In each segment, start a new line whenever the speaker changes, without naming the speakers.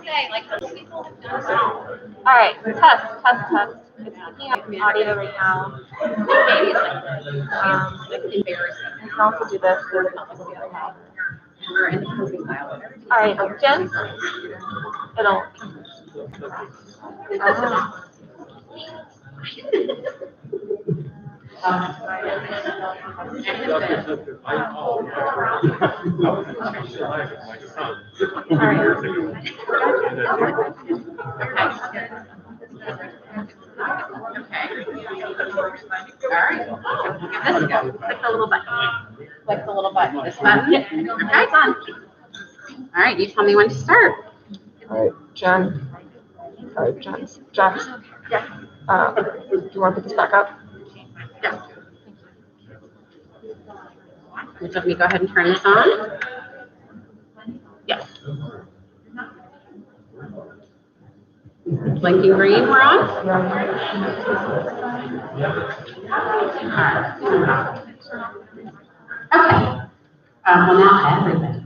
say, like, some people don't know. All right, test. It's picking up audio right now. Maybe it's like embarrassing. You can also do this. We're in the closing file. All right, Jen. It'll. Give this a go. Click the little button. Click the little button. This button? Okay, it's on. All right, you tell me when to start.
All right, Jen. Sorry, Jen. Jeff.
Yeah.
Do you want to put this back up?
Yeah. Let me go ahead and turn this on. Yes. Blinking green, we're on? Okay. Well, now everybody.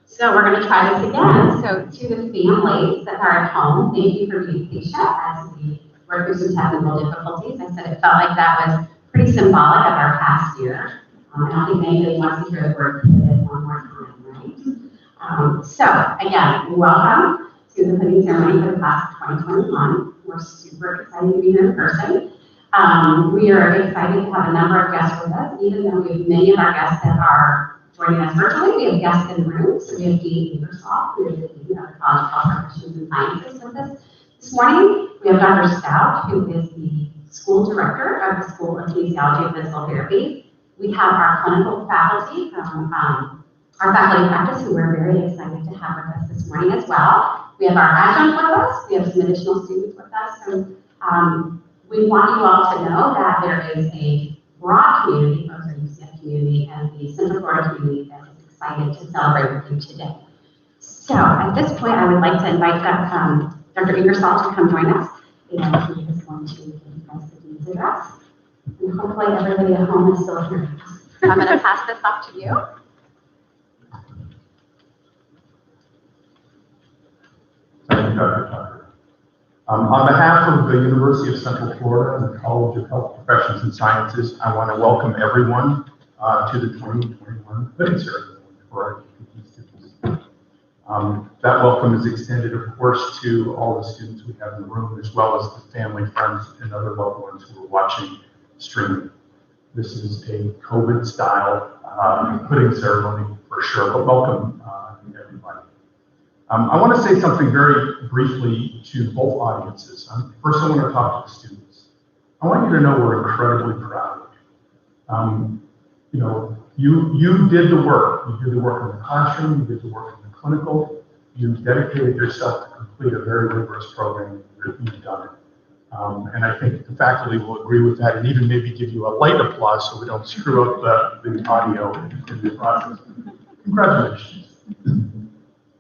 So we're going to try this again. So to the families that are at home, thank you for being patient as we work through some technical difficulties. I said it felt like that was pretty symbolic of our past year. I don't think anybody wants to hear the word pivot one more time, right? So again, welcome to the hooding ceremony for the class of 2021. We're super excited to be here in person. We are excited to have a number of guests with us, even though we have many of our guests that are joining us virtually. We have guests in the room. So we have Dean Ingersoll, who is the Dean of the College of Health Professions and Sciences with us this morning. We have Dr. Stout, who is the school director of the School of Kinesiology and Physical Therapy. We have our clinical faculty, our faculty practice, who we're very excited to have with us this morning as well. We have our adjunct with us. We have some additional students with us. So we want you all to know that there is a broad community, both the UCF community and the Central Florida community, that is excited to celebrate with you today. So at this point, I would like to invite Dr. Ingersoll to come join us. And he is going to give us the Dean's address. And hopefully everybody at home is still hearing us. I'm going to pass this off to you.
Thank you, Dr. Tucker. On behalf of the University of Central Florida and the College of Health Professions and Sciences, I want to welcome everyone to the 2021 hooding ceremony for our DPT students. That welcome is extended, of course, to all the students we have in the room, as well as the family, friends, and other loved ones who are watching streaming. This is a COVID-style hooding ceremony for sure, but welcome everybody. I want to say something very briefly to both audiences. First, I want to talk to the students. I want you to know we're incredibly proud of you. You did the work. You did the work in the classroom. You did the work in the clinical. You dedicated yourself to complete a very rigorous program. You've done it. And I think the faculty will agree with that and even maybe give you a light applause so we don't screw up the audio in the process. Congratulations.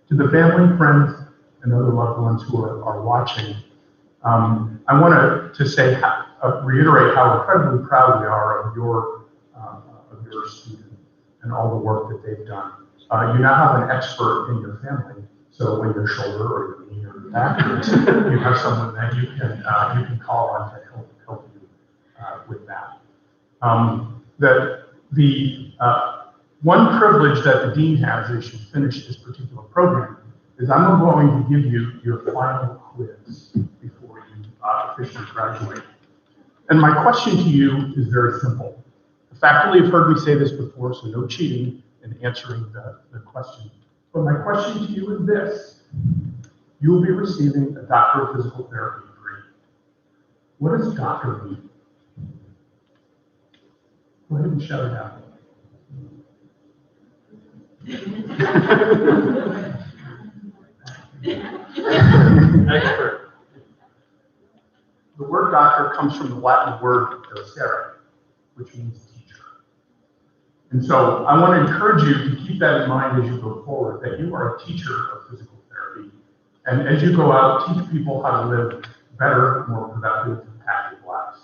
To the family, friends, and other loved ones who are watching, I want to say, reiterate how incredibly proud we are of your student and all the work that they've done. You now have an expert in your family, so when your shoulder or your knee or your back hurts, you have someone that you can call on to help you with that. One privilege that the dean has as you finish this particular program is I'm going to give you your final quiz before you officially graduate. And my question to you is very simple. The faculty have heard me say this before, so no cheating in answering the question. But my question to you is this. You will be receiving a Doctor of Physical Therapy degree. What does doctor mean? Go ahead and shout it out. Expert. The word doctor comes from the Latin word docere, which means teacher. And so I want to encourage you to keep that in mind as you go forward, that you are a teacher of physical therapy. And as you go out, teach people how to live better, more productive, and happy lives.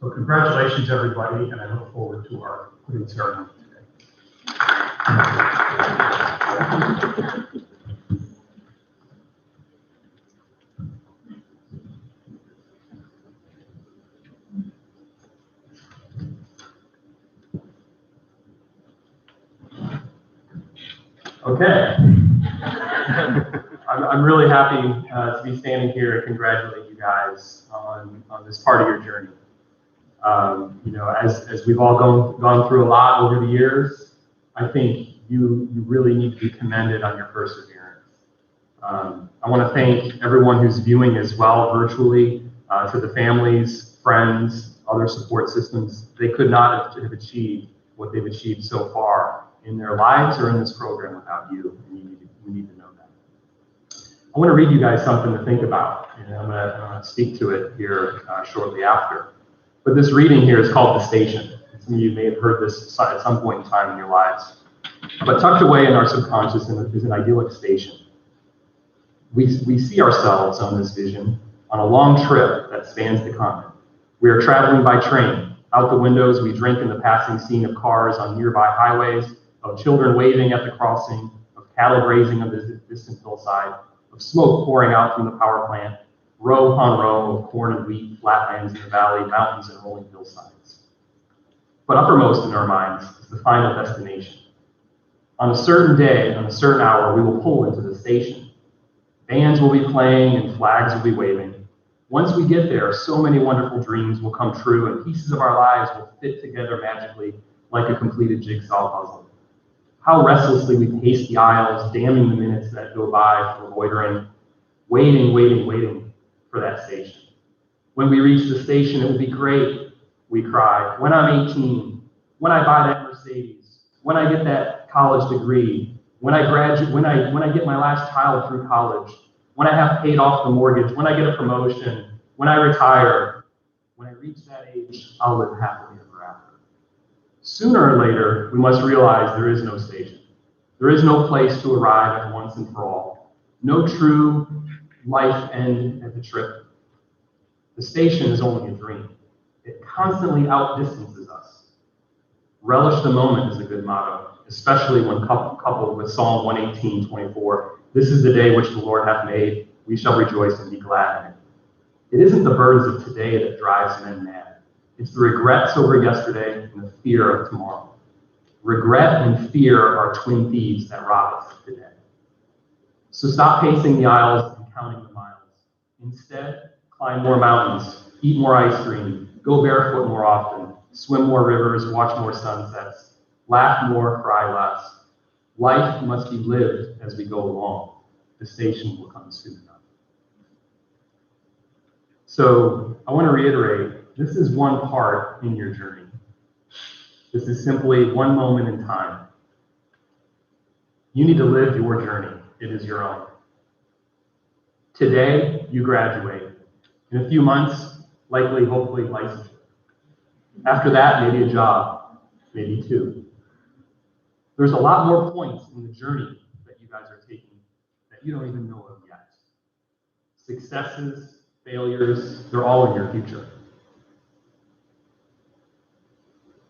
So congratulations, everybody, and I look forward to our hooding ceremony today.
Okay. I'm really happy to be standing here and congratulate you guys on this part of your journey. You know, as we've all gone through a lot over the years, I think you really need to be commended on your perseverance. I want to thank everyone who's viewing as well virtually, to the families, friends, other support systems. They could not have achieved what they've achieved so far in their lives or in this program without you, and we need to know that. I want to read you guys something to think about, and I'm going to speak to it here shortly after. But this reading here is called The Station. Some of you may have heard this at some point in time in your lives. But tucked away in our subconscious is an idyllic station. We see ourselves on this vision on a long trip that spans the continent. We are traveling by train. Out the windows, we drink in the passing scene of cars on nearby highways, of children waving at the crossing, of cattle grazing on the distant hillside, of smoke pouring out from the power plant, row upon row of corn and wheat, flatlands in the valley, mountains and rolling hillsides. But uppermost in our minds is the final destination. On a certain day, on a certain hour, we will pull into the station. Bands will be playing and flags will be waving. Once we get there, so many wonderful dreams will come true and pieces of our lives will fit together magically like a completed jigsaw puzzle. How restlessly we pace the aisles, damning the minutes that go by for loitering, waiting for that station. When we reach the station, it will be great, we cry. When I'm 18, when I buy that Mercedes, when I get that college degree, when I graduate, when I get my last child through college, when I have paid off the mortgage, when I get a promotion, when I retire, when I reach that age, I'll live happily ever after. Sooner or later, we must realize there is no station. There is no place to arrive at once and for all. No true life end at the trip. The station is only a dream. It constantly outdistances us. Relish the moment is a good motto, especially when coupled with Psalm 118:24. This is the day which the Lord hath made. We shall rejoice and be glad in it. It isn't the burdens of today that drives men mad. It's the regrets over yesterday and the fear of tomorrow. Regret and fear are twin thieves that rob us today. So stop pacing the aisles and counting the miles. Instead, climb more mountains, eat more ice cream, go barefoot more often, swim more rivers, watch more sunsets, laugh more, cry less. Life must be lived as we go along. The station will come soon enough. So I want to reiterate, this is one part in your journey. This is simply one moment in time. You need to live your journey. It is your own. Today, you graduate. In a few months, likely, hopefully, licensure. After that, maybe a job, maybe two. There's a lot more points in the journey that you guys are taking that you don't even know of yet. Successes, failures, they're all in your future.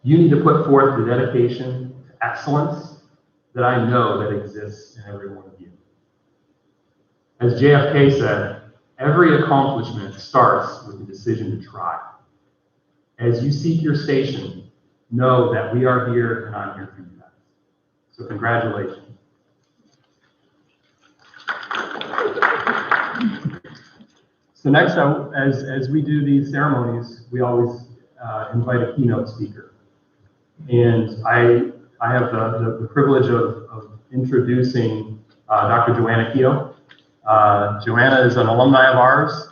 You need to put forth the dedication to excellence that I know that exists in every one of you. As JFK said, every accomplishment starts with the decision to try. As you seek your station, know that we are here and I'm here for you guys. So congratulations. So next, as we do these ceremonies, we always invite a keynote speaker. And I have the privilege of introducing Dr. Joanna Keough. Joanna is an alumni of ours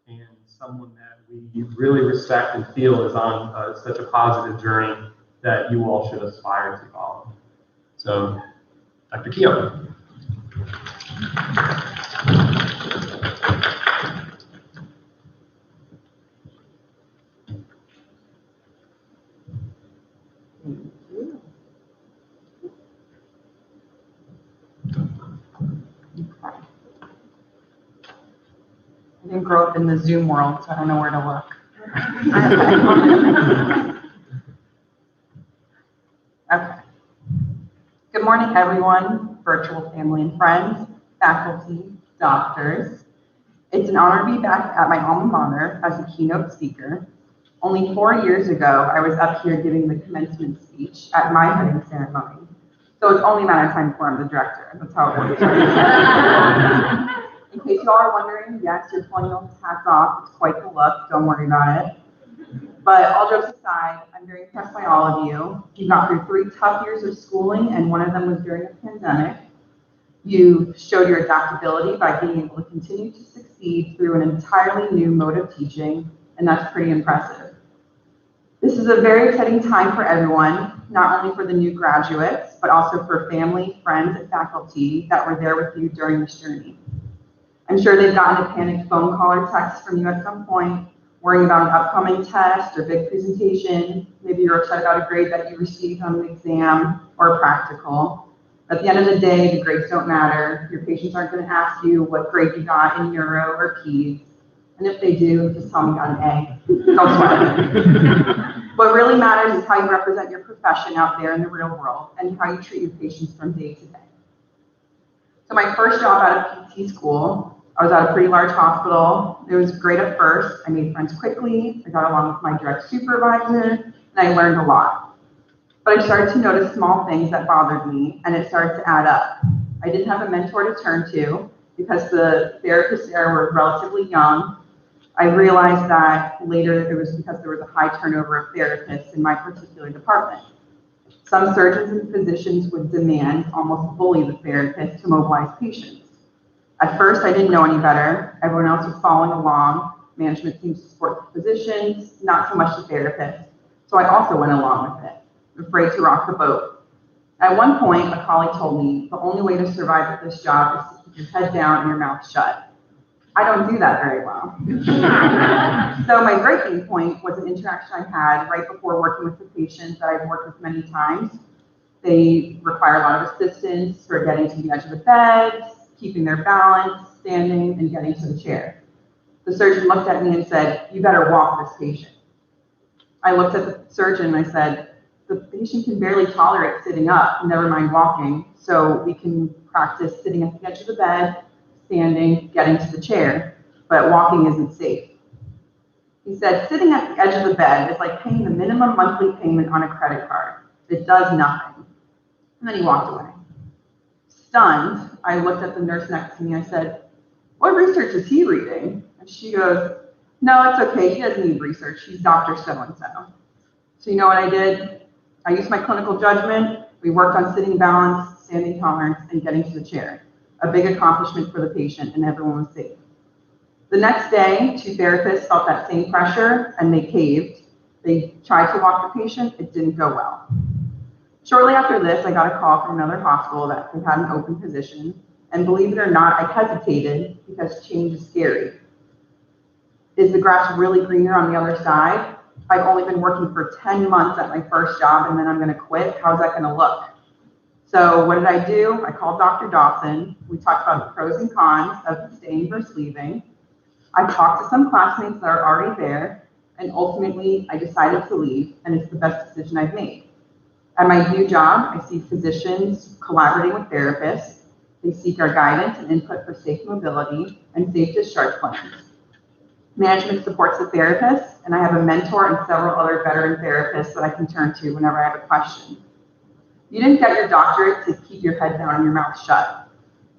and someone that we really respect and feel is on such a positive journey that you all should aspire to follow. So, Dr. Keough.
I didn't grow up in the Zoom world, so I don't know where to look. Okay. Good morning, everyone, virtual family and friends, faculty, doctors. It's an honor to be back at my alma mater as a keynote speaker. Only 4 years ago, I was up here giving the commencement speech at my hooding ceremony. So it's only a matter of time before I'm the director. That's how it works. Right? In case you all are wondering, yes, you're pulling those hats off. It's quite the look. Don't worry about it. But all jokes aside, I'm very impressed by all of you. You got through 3 tough years of schooling, and one of them was during a pandemic. You showed your adaptability by being able to continue to succeed through an entirely new mode of teaching, and that's pretty impressive. This is a very exciting time for everyone, not only for the new graduates, but also for family, friends, and faculty that were there with you during this journey. I'm sure they've gotten a panicked phone call or text from you at some point, worrying about an upcoming test or big presentation. Maybe you're upset about a grade that you received on an exam or a practical. At the end of the day, the grades don't matter. Your patients aren't going to ask you what grade you got in neuro or peds. And if they do, just tell them you got an A. Don't sweat. What really matters is how you represent your profession out there in the real world and how you treat your patients from day to day. So my first job out of PT school, I was at a pretty large hospital. It was great at first. I made friends quickly. I got along with my direct supervisor, and I learned a lot. But I started to notice small things that bothered me, and it started to add up. I didn't have a mentor to turn to because the therapists there were relatively young. I realized that later it was because there was a high turnover of therapists in my particular department. Some surgeons and physicians would demand, almost bully the therapist to mobilize patients. At first, I didn't know any better. Everyone else was following along. Management seemed to support the physicians, not so much the therapists. So I also went along with it, afraid to rock the boat. At one point, a colleague told me the only way to survive at this job is to keep your head down and your mouth shut. I don't do that very well. So my breaking point was an interaction I had right before working with the patients that I've worked with many times. They require a lot of assistance for getting to the edge of the bed, keeping their balance, standing, and getting to the chair. The surgeon looked at me and said, "You better walk this patient." I looked at the surgeon and I said, "The patient can barely tolerate sitting up, never mind walking, so we can practice sitting at the edge of the bed, standing, getting to the chair, but walking isn't safe." He said, "Sitting at the edge of the bed is like paying the minimum monthly payment on a credit card. It does nothing." And then he walked away. Stunned, I looked at the nurse next to me. I said, "What research is he reading?" And she goes, "No, it's okay. He doesn't need research. He's Dr. So-and-so." So you know what I did? I used my clinical judgment. We worked on sitting balance, standing tolerance, and getting to the chair. A big accomplishment for the patient, and everyone was safe. The next day, 2 therapists felt that same pressure, and they caved. They tried to walk the patient. It didn't go well. Shortly after this, I got a call from another hospital that had an open position, and believe it or not, I hesitated because change is scary. Is the grass really greener on the other side? I've only been working for 10 months at my first job, and then I'm going to quit. How's that going to look? So what did I do? I called Dr. Dawson. We talked about the pros and cons of staying versus leaving. I talked to some classmates that are already there, and ultimately I decided to leave, and it's the best decision I've made. At my new job, I see physicians collaborating with therapists. They seek our guidance and input for safe mobility and safe discharge plans. Management supports the therapists, and I have a mentor and several other veteran therapists that I can turn to whenever I have a question. You didn't get your doctorate to keep your head down and your mouth shut.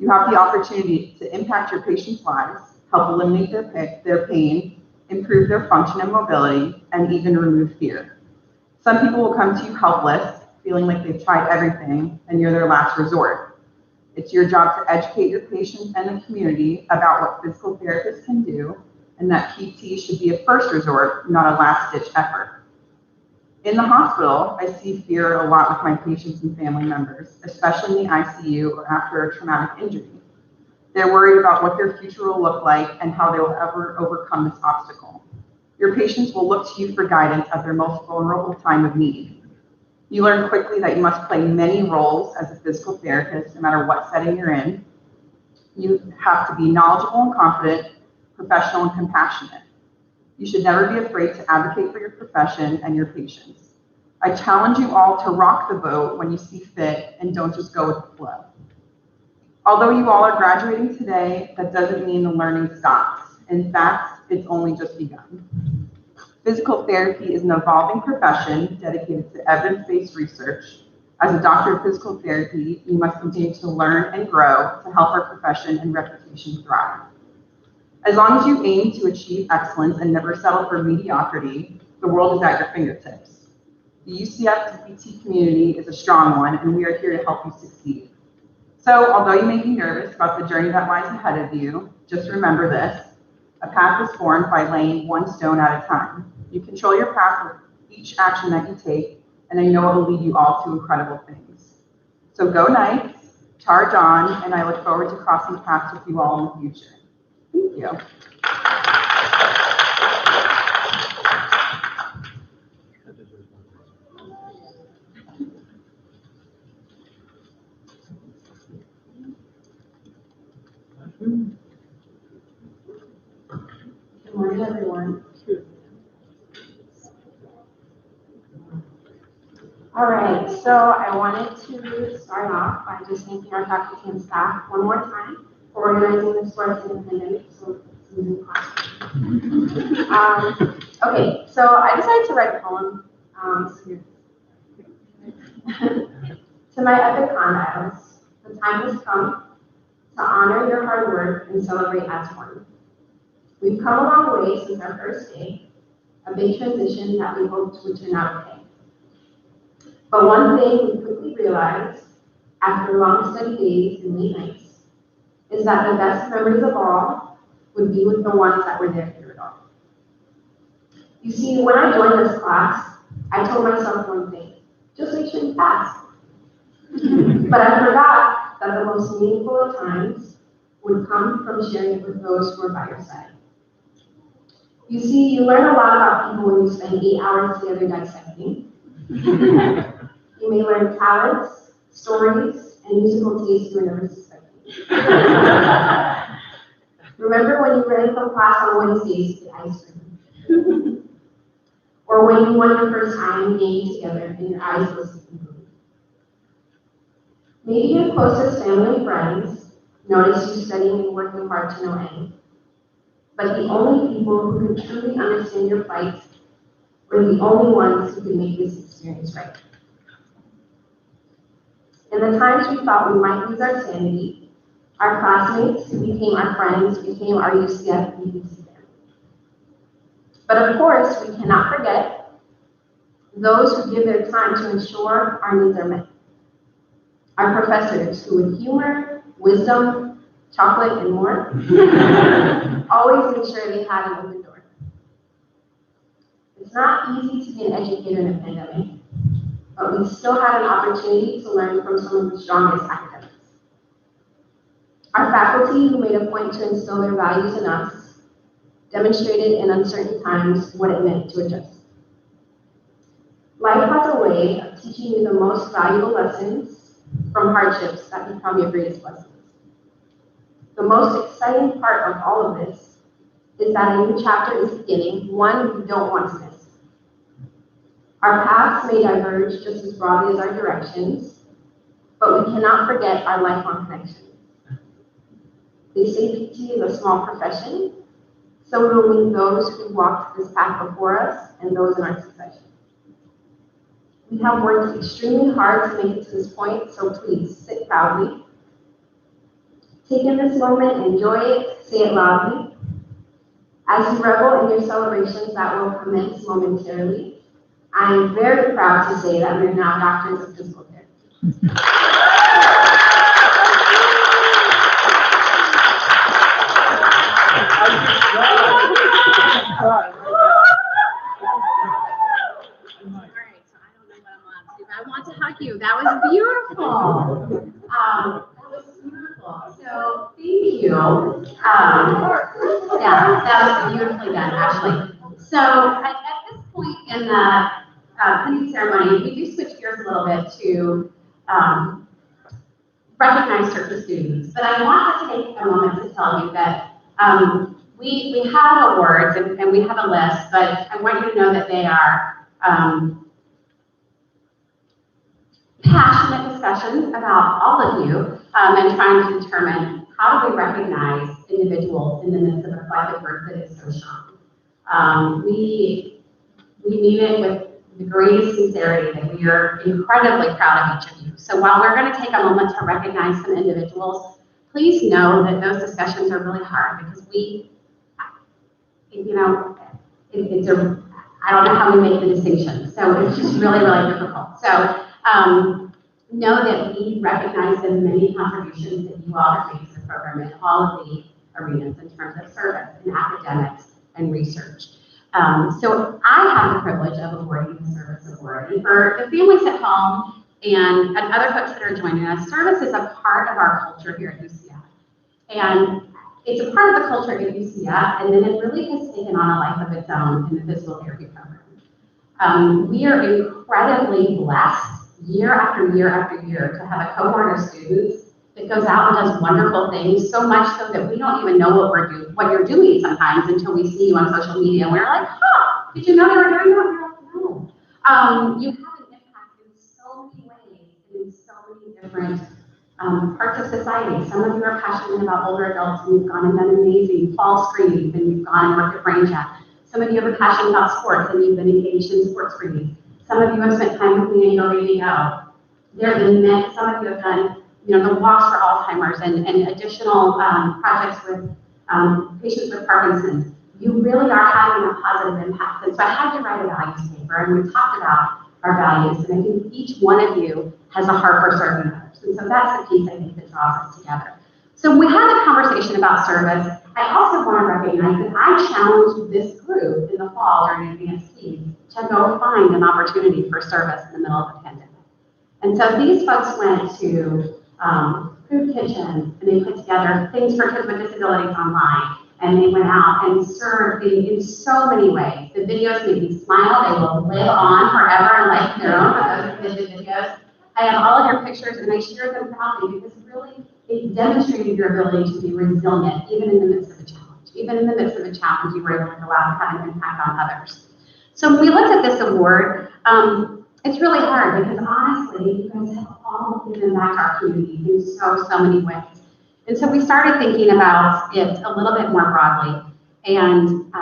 You have the opportunity to impact your patients' lives, help eliminate their pain, improve their function and mobility, and even remove fear. Some people will come to you helpless, feeling like they've tried everything and you're their last resort. It's your job to educate your patients and the community about what physical therapists can do, and that PT should be a first resort, not a last-ditch effort. In the hospital, I see fear a lot with my patients and family members, especially in the ICU or after a traumatic injury. They're worried about what their future will look like and how they will ever overcome this obstacle. Your patients will look to you for guidance at their most vulnerable time of need. You learn quickly that you must play many roles as a physical therapist, no matter what setting you're in. You have to be knowledgeable and confident, professional and compassionate. You should never be afraid to advocate for your profession and your patients. I challenge you all to rock the boat when you see fit and don't just go with the flow. Although you all are graduating today, that doesn't mean the learning stops. In fact, it's only just begun. Physical therapy is an evolving profession dedicated to evidence-based research. As a doctor of physical therapy, we must continue to learn and grow to help our profession and reputation thrive. As long as you aim to achieve excellence and never settle for mediocrity, the world is at your fingertips. The UCF DPT community is a strong one, and we are here to help you succeed. So, although you may be nervous about the journey that lies ahead of you, just remember this: a path is formed by laying one stone at a time. You control your path with each action that you take, and I know it will lead you all to incredible things. So go Knights, charge on, and I look forward to crossing paths with you all in the future. Thank you.
Good morning, everyone. All right, so I wanted to start off by just thanking our faculty and staff one more time for organizing this for us in the pandemic. So it's a new class. Okay, so I decided to write a poem to my epic condiles. The time has come to honor your hard work and celebrate as one. We've come a long way since our first day, a big transition that we hoped would turn out okay. But one thing we quickly realized after long study days and late nights is that the best memories of all would be with the ones that were there through it all. You see, when I joined this class, I told myself one thing: just make sure you pass. But I forgot that the most meaningful of times would come from sharing it with those who are by your side. You see, you learn a lot about people when you spend 8 hours together dissecting. You may learn talents, stories, and musical tastes you were never suspecting. Remember when you ran from class on Wednesdays to get ice cream? Or when you won your first time game together and your eyes glistened blue? Maybe your closest family and friends noticed you studying and working hard to no end. But the only people who could truly understand your plight were the only ones who could make this experience right. In the times we thought we might lose our sanity, our classmates who became our friends became our UCF DPT family. But of course, we cannot forget those who give their time to ensure our needs are met. Our professors who with humor, wisdom, chocolate, and more always made sure they had an open door. It's not easy to be an educator in a pandemic, but we still had an opportunity to learn from some of the strongest academics. Our faculty, who made a point to instill their values in us, demonstrated in uncertain times what it meant to adjust. Life has a way of teaching you the most valuable lessons from hardships that become your greatest blessings. The most exciting part of all of this is that a new chapter is beginning, one you don't want to miss. Our paths may diverge just as broadly as our directions, but we cannot forget our lifelong connection. They say PT is a small profession, so we will meet those who walked this path before us and those in our succession. We have worked extremely hard to make it to this point, so please sit proudly. Take in this moment, enjoy it, say it loudly. As you revel in your celebrations that will commence momentarily, I am very proud to say that we are now doctors of physical therapy. I want to hug you. That was beautiful. That was beautiful. So thank you. Yeah, that was beautifully done, Ashley. So at this point in the hooding ceremony, we do switch gears a little bit to recognize certain students. But I want to take a moment to tell you that we have awards and we have a list, but I want you to know that they are passionate discussions about all of you and trying to determine how do we recognize individuals in the midst of a collective work that is so strong. We meet it with the greatest sincerity that we are incredibly proud of each of you. So while we're going to take a moment to recognize some individuals, please know that those discussions are really hard because we, you know, I don't know how we make the distinction. So it's just really, really difficult. So know that we recognize the many contributions that you all have made to the program in all of the arenas in terms of service and academics and research. So I have the privilege of awarding the Service Award. And for the families at home and other folks that are joining us, service is a part of our culture here at UCF. And it's a part of the culture at UCF, and then it really has taken on a life of its own in the physical therapy program. We are incredibly blessed year after year after year to have a cohort of students that goes out and does wonderful things, so much so that we don't even know what you're doing sometimes until we see you on social media. And we're like, huh, did you know you were doing that? We're like, no. You have an impact in so many ways, in so many different parts of society. Some of you are passionate about older adults, and you've gone and done amazing fall screenings, and you've gone and worked at Brain Chat. Some of you are passionate about sports, and you've been engaged in sports screenings. Some of you have spent time with me in your radio. There have been many, some of you have done, you know, the walks for Alzheimer's and additional projects with patients with Parkinson's. You really are having a positive impact. And so I had to write a values paper, and we talked about our values, and I think each one of you has a heart for serving others. And so that's the piece I think that draws us together. So we had a conversation about service. I also want to recognize that I challenged this group in the fall during Advanced Keys to go find an opportunity for service in the middle of the pandemic. And so these folks went to food kitchens, and they put together things for kids with disabilities online. And they went out and served in so many ways. The videos made me smile. They will live on forever in life of their own for those who did the videos. I have all of your pictures, and I share them proudly because really it demonstrated your ability to be resilient, even in the midst of a challenge. Even in the midst of a challenge, you were able to go out and have an impact on others. So when we looked at this award, it's really hard because honestly, you guys have all given back to our community in so many ways. And so we started thinking about it a little bit more broadly. And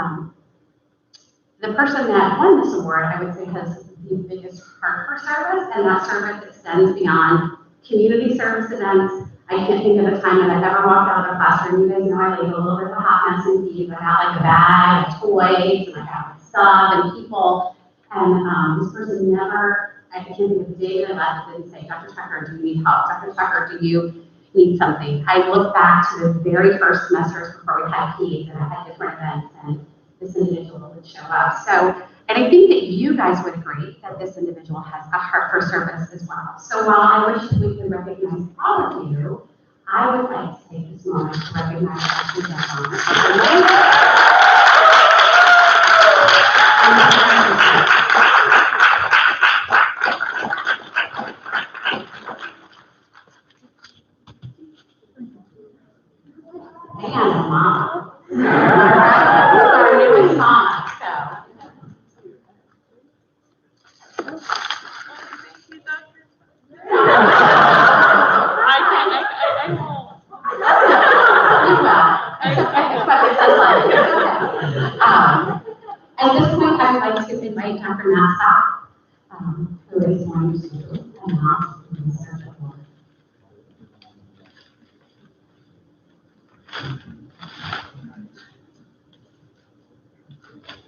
the person that won this award, I would say, has the biggest heart for service, and that service extends beyond community service events. I can't think of a time that I've ever walked out of the classroom. You guys know I leave a little bit of a hot mess in peace. I got like a bag of toys, and I got my stuff and people. And this person never, I can't think of the day that I left, didn't say, Dr. Tucker, do you need help? Dr. Tucker, do you need something? I look back to the very first semesters before we had PEDS, and I had different events, and this individual would show up. So, and I think that you guys would agree that this individual has a heart for service as well. So while I wish that we could recognize all of you, I would like to take this moment to recognize Dr. Jeff. And a mom. Our newest mama, so. At this point, I would like to invite Dr. Matt, who is going to announce the surgical board.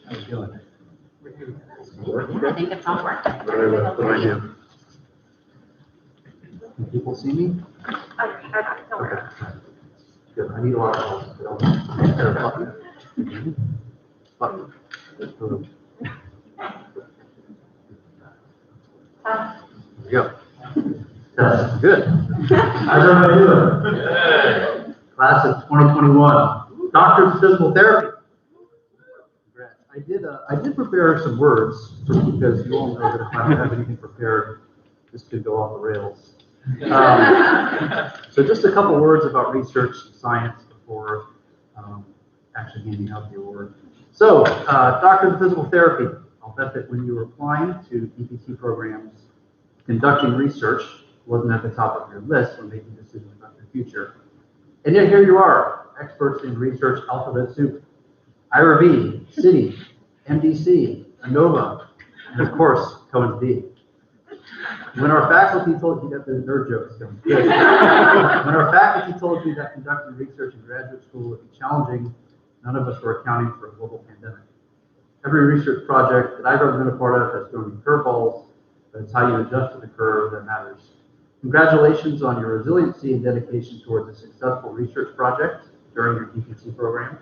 How you doing?
I think it's all working.
What do I do? Can people see me? Okay. Good. I need a lot of help. Button. There we go. Good. How's everybody doing? Good. Class of 2021. Doctors of Physical Therapy. I did prepare some words because you all know that if I don't have anything prepared, this could go off the rails. So just a couple words about research and science before actually handing out the award. So, Doctor of Physical Therapy, I'll bet that when you were applying to DPT programs, conducting research wasn't at the top of your list when making decisions about your future. And yet here you are, experts in research alphabet soup. IRB, City, MDC, ANOVA, And of course, Cohen's D. When our faculty told you that the nerd jokes come. When our faculty told you that conducting research in graduate school would be challenging, none of us were accounting for a global pandemic. Every research project that I've ever been a part of has thrown you curveballs, but it's how you adjust to the curve that matters. Congratulations on your resiliency and dedication towards a successful research project during your DPT program.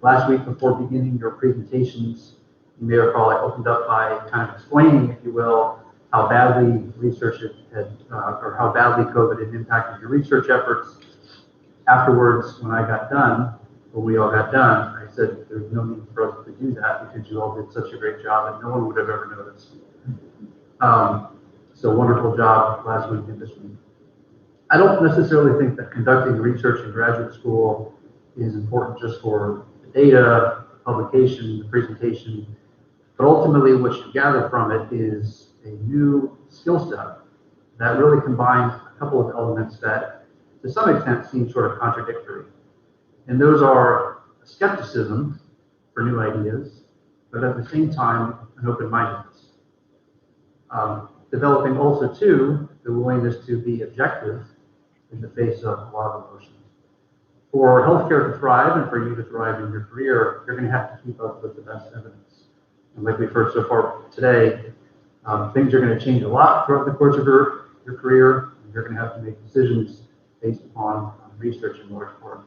Last week, before beginning your presentations, you may recall I opened up by kind of explaining, if you will, how badly research or how badly COVID had impacted your research efforts. Afterwards, when we all got done, I said there's no need for us to do that because you all did such a great job and no one would have ever noticed. So wonderful job last week and this week. I don't necessarily think that conducting research in graduate school is important just for the data, publication, the presentation, but ultimately what you gather from it is a new skill set that really combines a couple of elements that to some extent seem sort of contradictory. And those are skepticism for new ideas, but at the same time, an open-mindedness. Developing also too, the willingness to be objective in the face of a lot of emotions. For healthcare to thrive and for you to thrive in your career, you're going to have to keep up with the best evidence. And like we've heard so far today, things are going to change a lot throughout the course of your career. And you're going to have to make decisions based upon research in large part.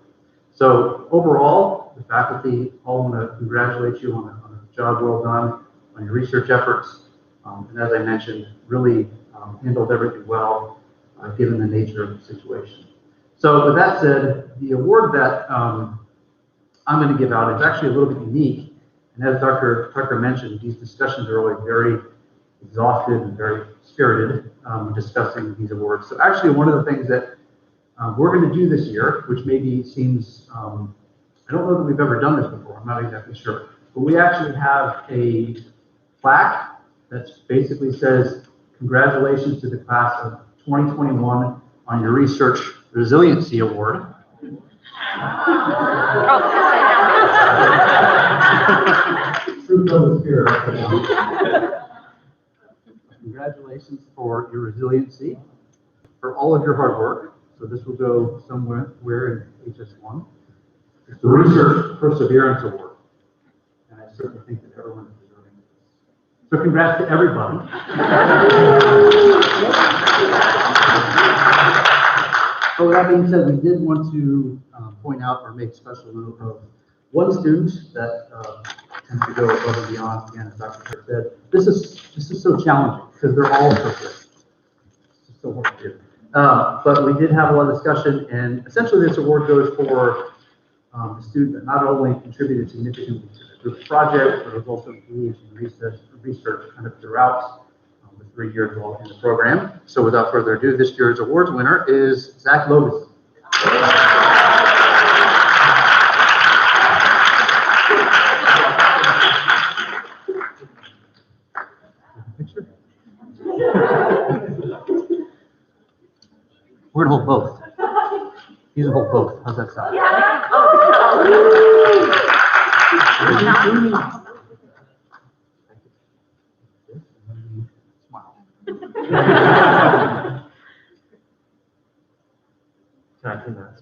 So overall, the faculty all want to congratulate you on a job well done, on your research efforts. And as I mentioned, really handled everything well, given the nature of the situation. So with that said, the award that I'm going to give out is actually a little bit unique. And as Dr. Tucker mentioned, these discussions are always very exhaustive and very spirited discussing these awards. So actually one of the things that we're going to do this year, which maybe seems, I don't know that we've ever done this before, I'm not exactly sure, but we actually have a plaque that basically says, congratulations to the class of 2021 on your Research Resiliency Award. True public spirit. Congratulations for your resiliency, for all of your hard work. So this will go somewhere in HS1. It's the Research Perseverance Award. And I certainly think that everyone is deserving of this. So congrats to everybody. So with that being said, we did want to point out or make special note of one student that tends to go above and beyond. Again, as Dr. Kirk said, this is so challenging because they're all so good. It's so hard to do. But we did have a lot of discussion, and essentially this award goes for a student that not only contributed significantly to the group project, but was also engaged in research kind of throughout the 3 years while in the program. So without further ado, this year's awards winner is Zach Logus. Picture? We're gonna hold both. You can hold both. How's that sound? Smile. Can I do that?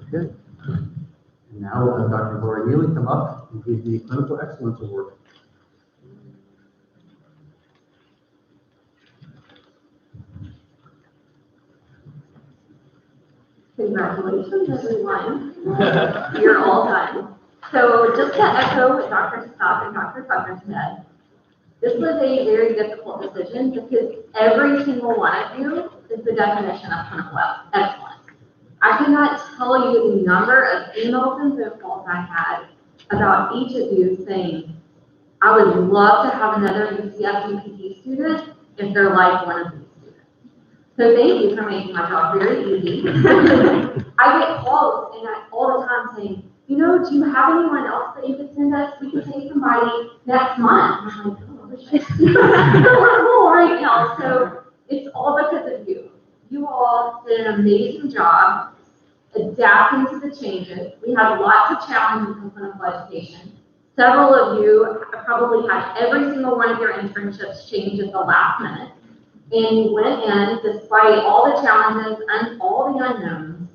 Okay. And now we'll have Dr. Laura Neely come up and give the Clinical Excellence Award.
Congratulations, everyone. You're all done. So just to echo what Dr. Scott and Dr. Tucker said, this was a very difficult decision because every single one of you is the definition of clinical excellence. I cannot tell you the number of emails and phone calls I had about each of you saying, I would love to have another UCF DPT student if they're like one of these students. So thank you for making my job very easy. I get calls and all the time saying, you know, do you have anyone else that you could send us? We could take somebody next month. I'm like, oh, more right now. So it's all because of you. You all did an amazing job adapting to the changes. We had lots of challenges in clinical education. Several of you probably had every single one of your internships change at the last minute. And you went in despite all the challenges and all the unknowns,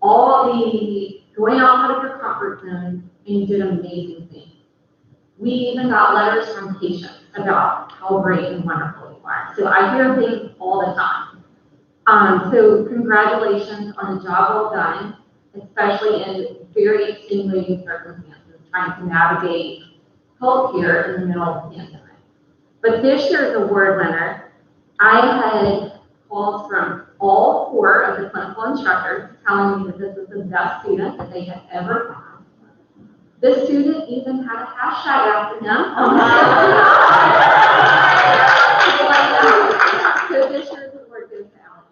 all the going outside of your comfort zone, and you did amazing things. We even got letters from patients about how great and wonderful you are. So I hear things all the time. So congratulations on the job well done, especially in very extenuating circumstances, trying to navigate healthcare in the middle of the pandemic. But this year's award winner, I had calls from all 4 of the clinical instructors telling me that this was the best student that they had ever found. This student even had a hashtag after him. So this year's award goes to Alex.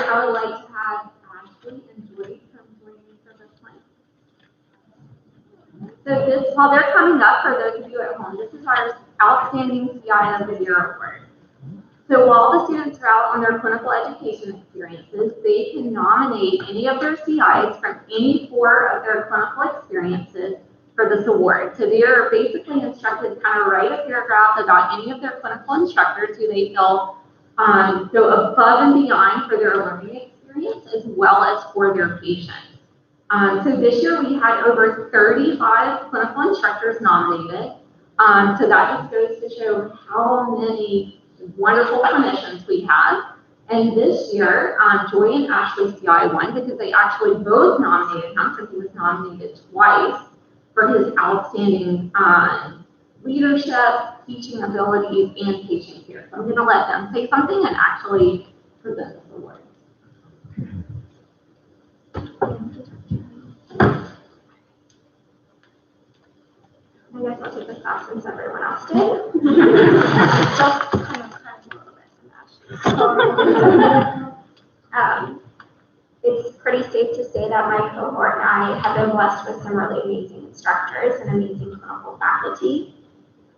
I would like to have Ashley and Joyce come join me for this one. So this, while they're coming up, for those of you at home, this is our Outstanding CI of the Year Award. So while the students are out on their clinical education experiences, they can nominate any of their CIs from any 4 of their clinical experiences for this award. So they are basically instructed to kind of write a paragraph about any of their clinical instructors who they feel go above and beyond for their learning experience as well as for their patients. So this year we had over 35 clinical instructors nominated. So that just goes to show how many wonderful clinicians we have. And this year, Joy and Ashley CI won because they actually both nominated him, because he was nominated twice for his outstanding leadership, teaching abilities, and patient care. So I'm going to let them say something and actually present this award. I guess I'll take this off since everyone else did. Just kind of crash a little bit from Ashley. It's pretty safe to say that my cohort and I have been blessed with some really amazing instructors and amazing clinical faculty.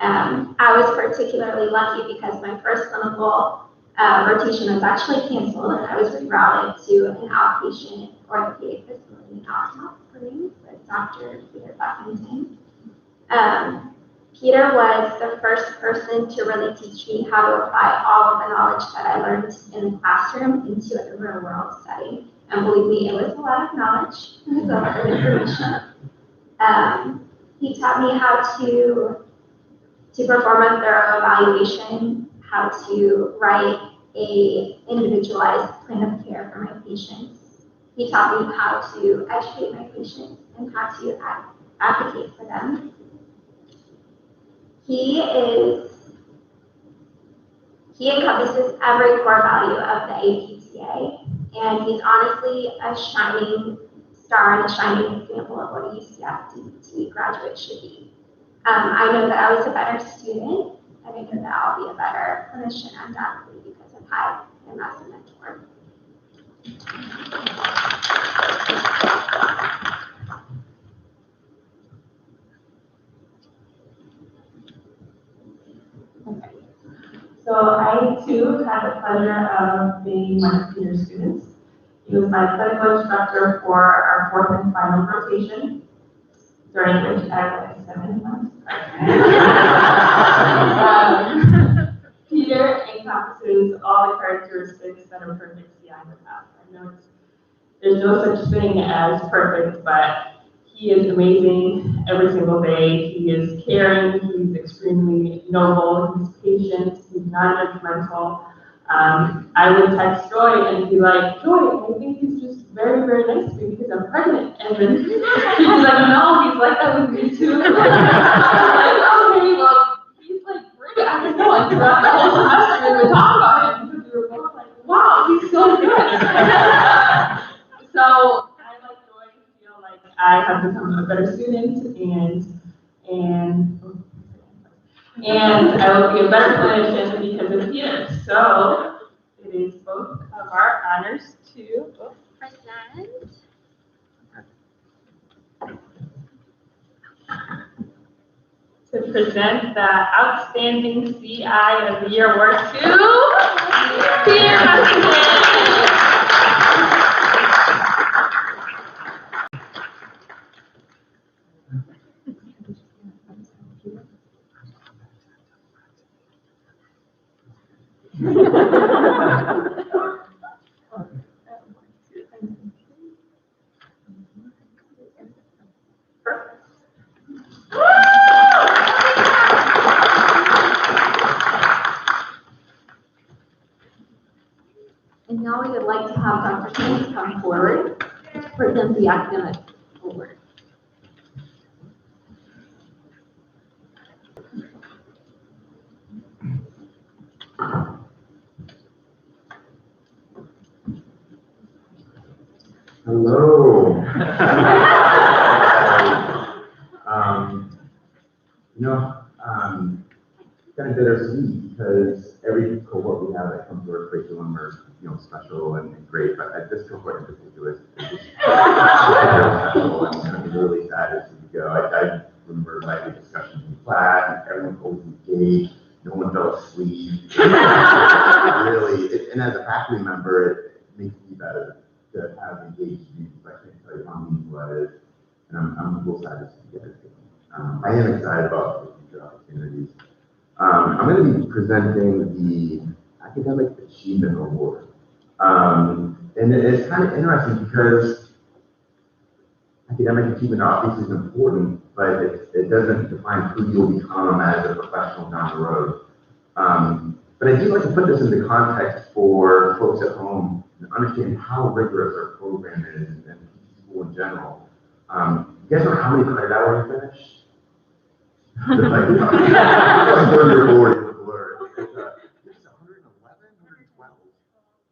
I was particularly lucky because my first clinical rotation was actually canceled, and I was rerouted to an outpatient orthopedic facility in Hot Springs with Dr. Peter Buffington. Peter was the first person to really teach me how to apply all of the knowledge that I learned in the classroom into a real world setting. And believe me, it was a lot of knowledge, it was a lot of information. He taught me how to perform a thorough evaluation, how to write a individualized plan of care for my patients. He taught me how to educate my patients and how to advocate for them. He encompasses every core value of the APTA, and he's honestly a shining star and a shining example of what a UCF DPT graduate should be. I know that I was a better student, and I know that I'll be a better clinician and athlete because I've had him as a mentor.
Okay. So I too had the pleasure of being one of Peter's students. He was my clinical instructor for our 4th and final rotation, during which I was 7 months. Peter encompasses all the characteristics that a perfect CI would have. I know there's no such thing as perfect, but he is amazing every single day. He is caring, he's extremely noble, he's patient, he's non-judgmental. I would text Joy and be like, Joy, I think he's just very, very nice to me because I'm pregnant. And then she'd be like, no, he's like that with me too. I'm like, okay, well, he's like great. I don't know. And throughout the whole semester, we would talk about him because we were both like, wow, he's so good. So I like Joy to feel like become a better student and I will be a better clinician because of you. So it is both of our honors to present the Outstanding CI of the Year Award to Peter Hutchinson.
And now we would like to have Dr. Smith come forward to present the academic award.
Hello. Kind of bittersweet because every cohort we have that comes to our curriculum are, special and great, but this cohort in particular is just special and I'm really sad to see you go. I remember lively discussions in class and everyone was engaged, no one fell asleep. Really, and as a faculty member, it makes me better to have engaged students. I can't tell you how meaningful that is, and I'm a little sad to see you guys go. I am excited about the future opportunities. I'm going to be presenting the Academic Achievement Award. And it's kind of interesting because academic achievement obviously is important, but it doesn't define who you'll become as a professional down the road. But I do like to put this into context for folks at home and understand how rigorous our program is and school in general. You guys know how many credit hours you finished? It's 111, 111,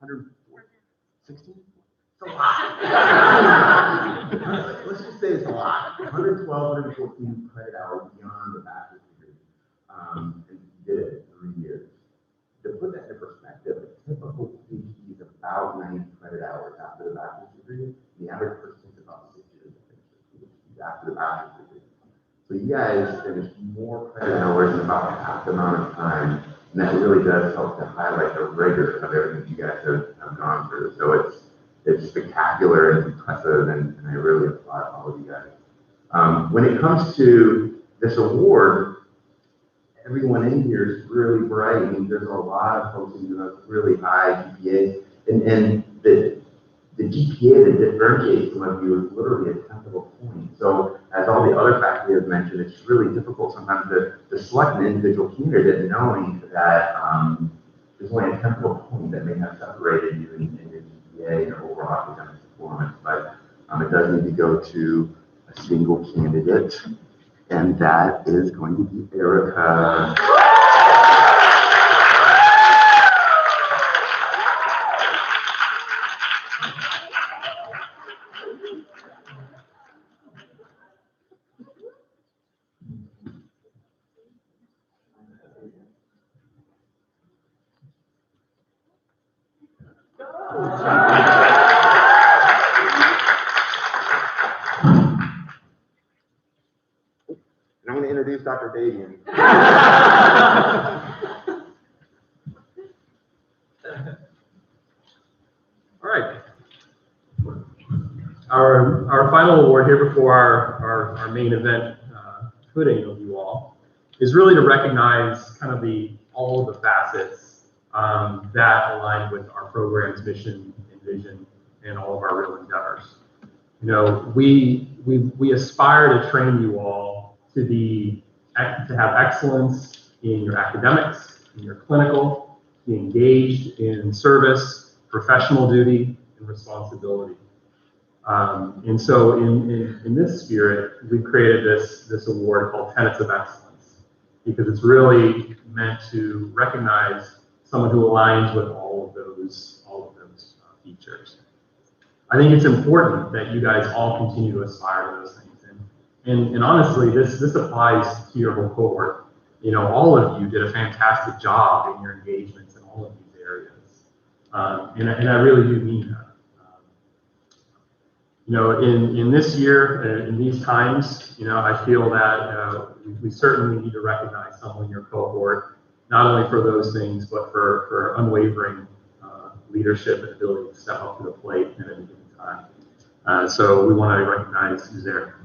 112, 116. It's a lot. Let's just say it's a lot. 112, 114 credit hours beyond the bachelor's degree. And you did it in 3 years. To put that in perspective, a typical PhD is about 90 credit hours after the bachelor's degree. The average person is about 6 years to finish their PhD after the bachelor's degree. So you guys finished more credit hours in about half the amount of time, and that really does help to highlight the rigor of everything you guys have gone through. So it's spectacular and impressive, and I really applaud all of you guys. When it comes to this award, everyone in here is really bright. I mean, there's a lot of folks who have really high GPAs, and the GPA that differentiates some of you is literally a tenth of a point. So as all the other faculty have mentioned, it's really difficult sometimes to select an individual candidate knowing that there's only a tenth of a point that may have separated you in your GPA and your overall academic performance. But it does need to go to a single candidate, and that is going to be Erica. And I'm going to introduce Dr. Davian.
All right. Our final award here before our main event hooding of you all is really to recognize kind of all of the facets that align with our program's mission and vision and all of our real endeavors. We aspire to train you all to have excellence in your academics, in your clinical, be engaged in service, professional duty, and responsibility. And so in this spirit, we created this award called Tenets of Excellence, because it's really meant to recognize someone who aligns with all of those features. I think it's important that you guys all continue to aspire to those things And honestly, this applies to your whole cohort. You know, all of you did a fantastic job in your engagements in all of these areas. And I really do mean that. You know, in this year, in these times, you know, I feel that we certainly need to recognize someone in your cohort, not only for those things, but for unwavering leadership and ability to step up to the plate at any given time. So we want to recognize who's there.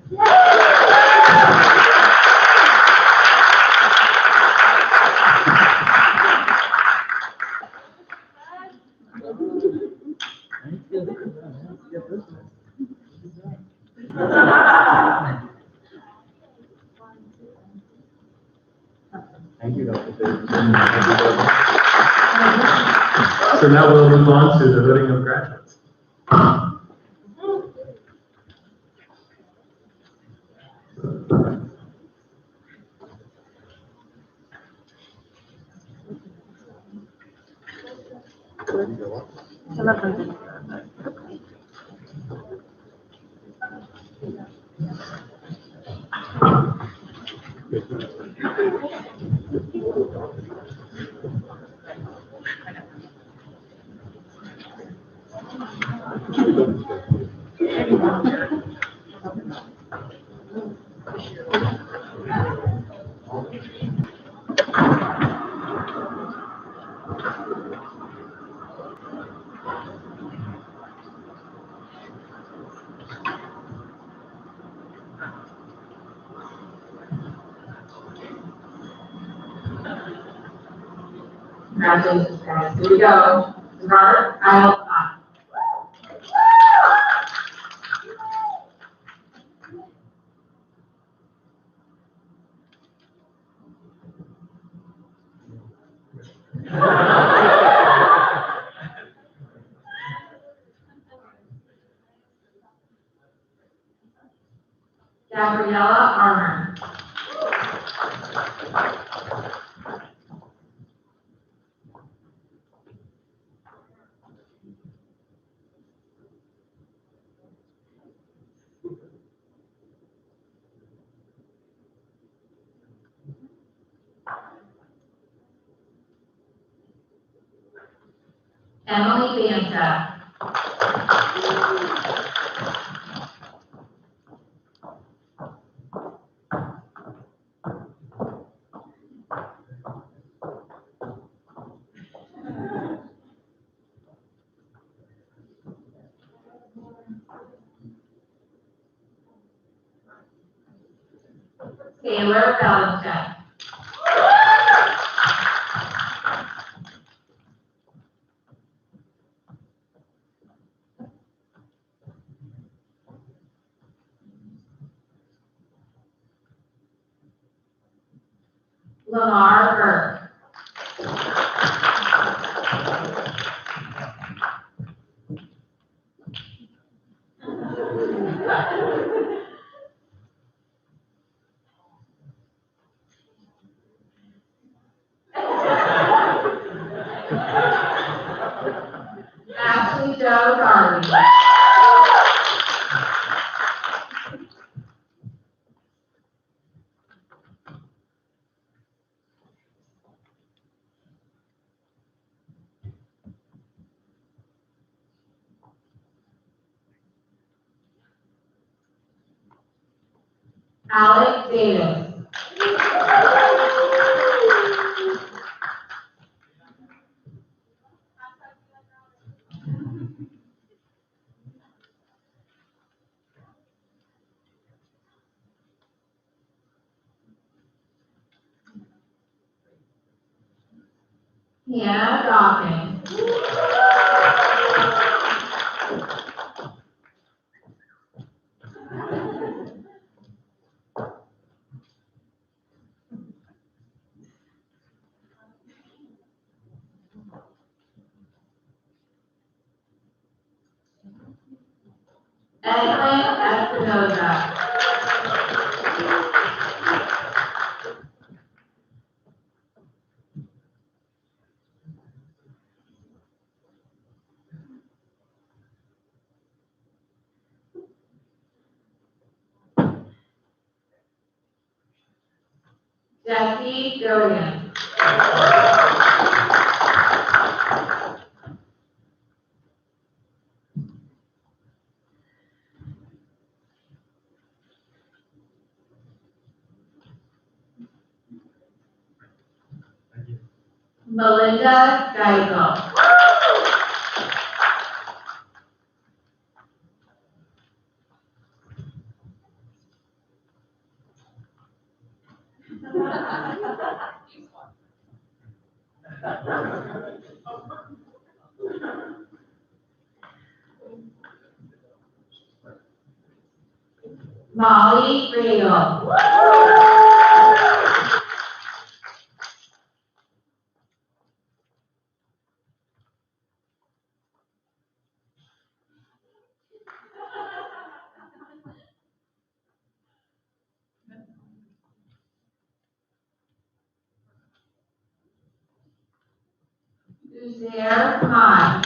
Thank you, Dr.
So now we'll move on to the voting of graduates.
Congratulations, guys. Here we go. Robert, aisle 5. Gabriella Armour. Emily Banta. Taylor Belichick. Lamar Burke. Ashley Jo Darby. Alex Davis. Hannah Dawkins. Edwin Espinoza.
Jesse Gilligan. Melinda Geisel. Molly Riegel. Uzair Khan.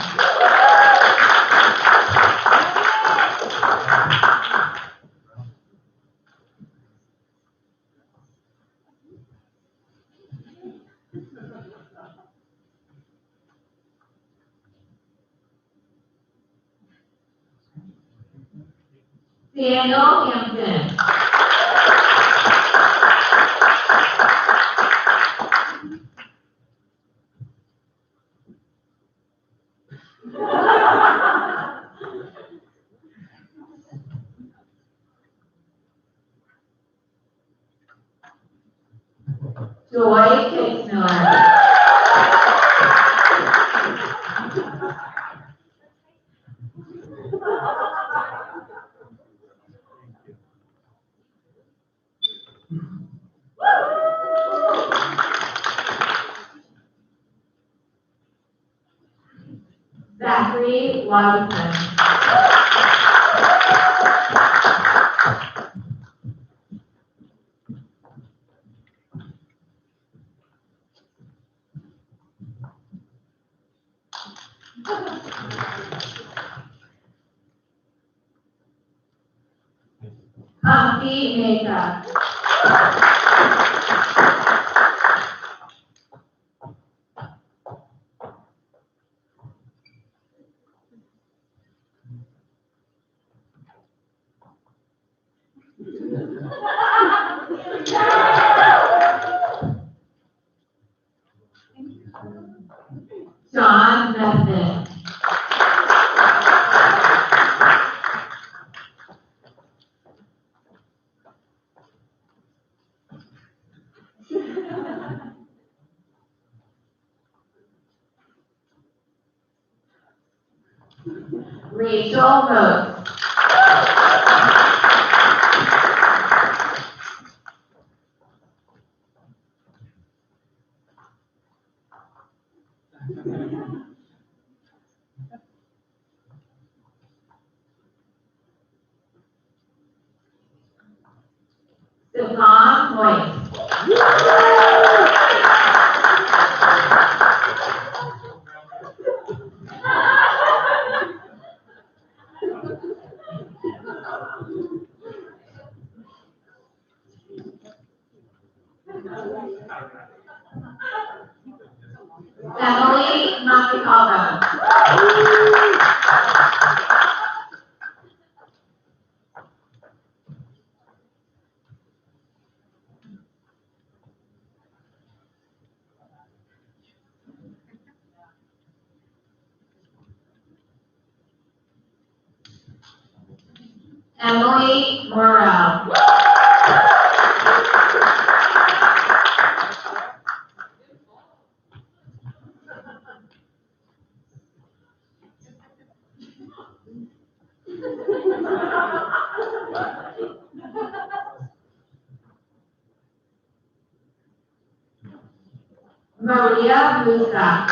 Daniel Hampton. Joy Kitzmiller. Zachary Watson. Humphrey Mesa. John Nesbitt. Rachel Rose. Devon Moyes. Emily Montecalvo. Emily Morrell. Maria Musa.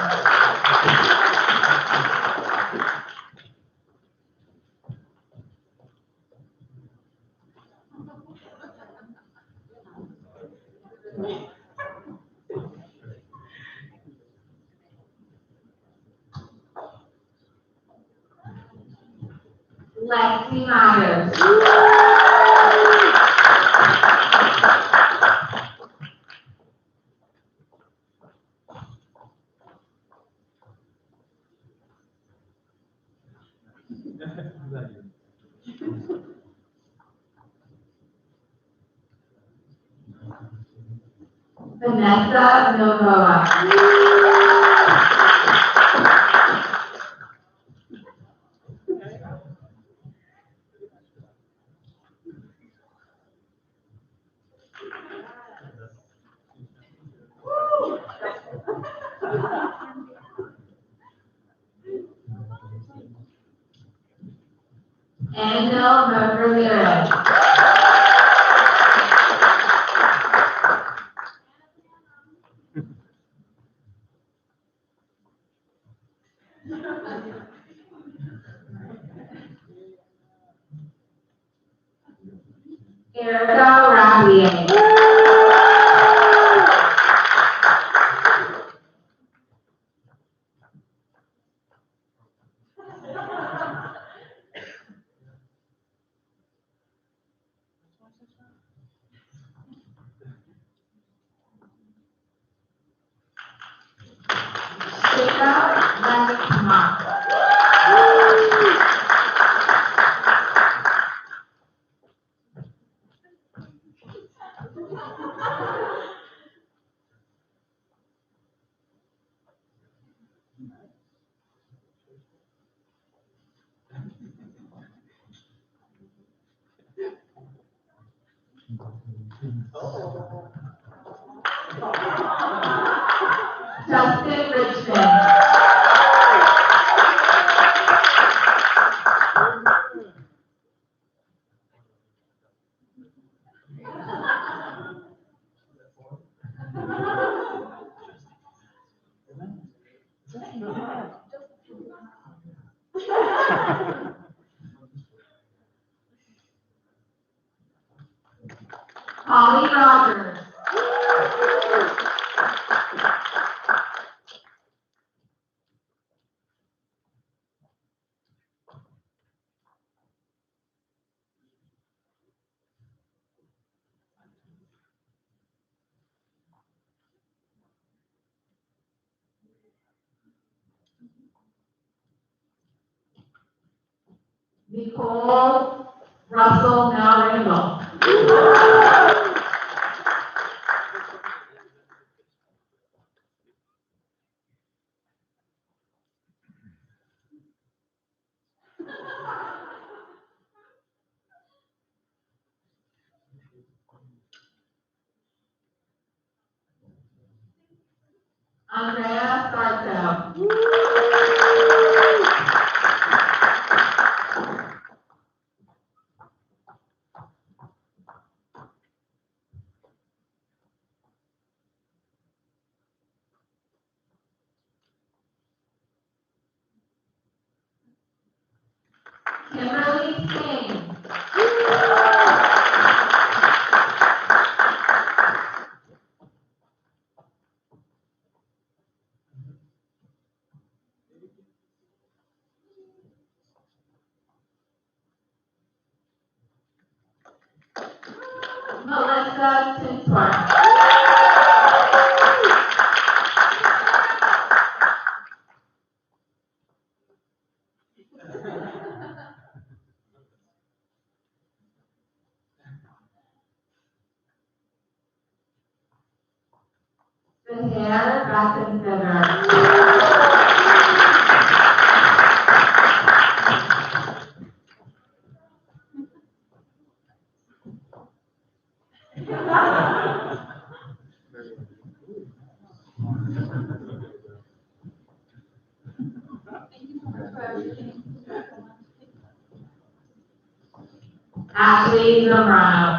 Lexi Myers.
Vanessa Novoa. Angel Ramirez. Erica Rabier. Shika Ravikumar. Justin Richmond. Holly Rogers. Nicole Russell Malringo. Andrea Sarto. Kimberly Singh. Melissa Tinsworth. Seher Battenfeather. Ashley Zambrano.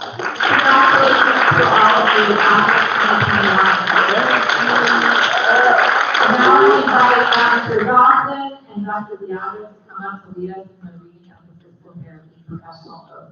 Congratulations to all of you on this 2021. Now I invite Dr. Dawson and Dr. Diallo to come up to lead us in the reading of the physical therapy professional oath.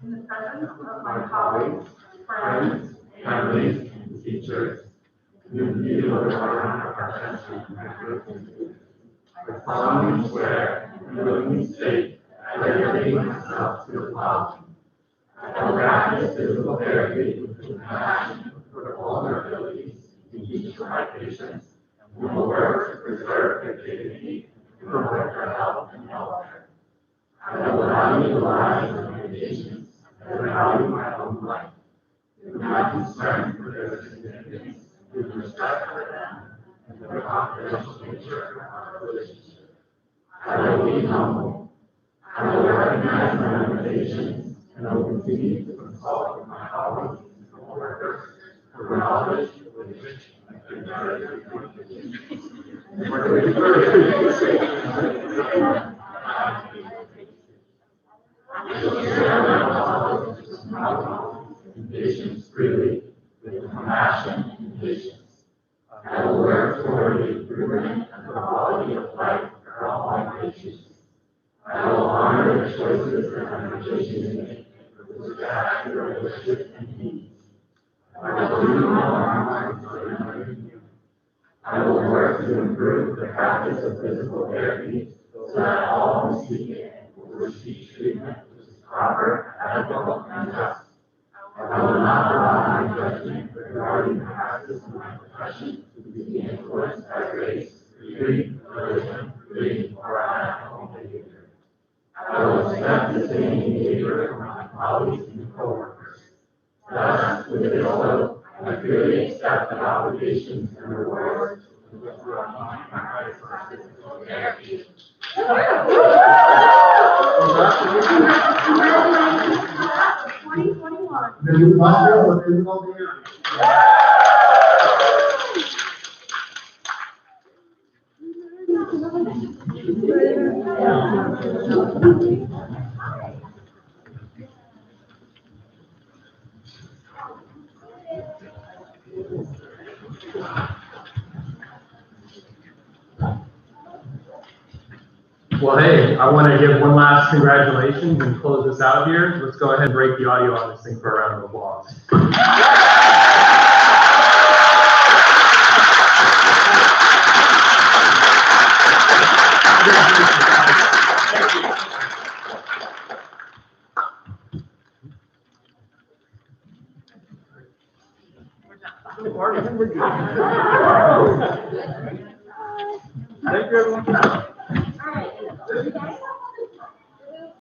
In the presence of my colleagues, friends, families, and teachers, in view of our professional practices, I solemnly swear and willingly state that I dedicate myself to the following. I will practice physical therapy with compassion for the vulnerabilities in each of my patients and will work to preserve their dignity and promote their health and welfare. I will value the lives of my patients as I value my own life, with my concern for their significance, with respect for them, and the confidential nature of our relationship. I will be humble. I will recognize my limitations, and I will continue to consult with my colleagues and coworkers for knowledge, which I can very I will share my knowledge with confidence and patience freely, with compassion and patience. I will work toward the improvement of the quality of life for all my patients. I will honor the choices that my patients make with respect to their wishes and needs. I will do no harm to another human. I will work to improve the practice of physical therapy so that all who seek it will receive treatment which is proper, ethical, and just. I will not allow my judgment regarding the practice of my profession to be influenced by race, creed, religion, greed, or unethical behavior. I will accept the same behavior from my colleagues and coworkers. Thus, with this oath, I freely accept the obligations and rewards which will apply my practice of physical therapy.
The new master of physical therapy.
Well, hey, I want to give one last congratulations and close this out here. Let's go ahead and break the audio on this thing for a round of applause.
Thank you, everyone.
All right.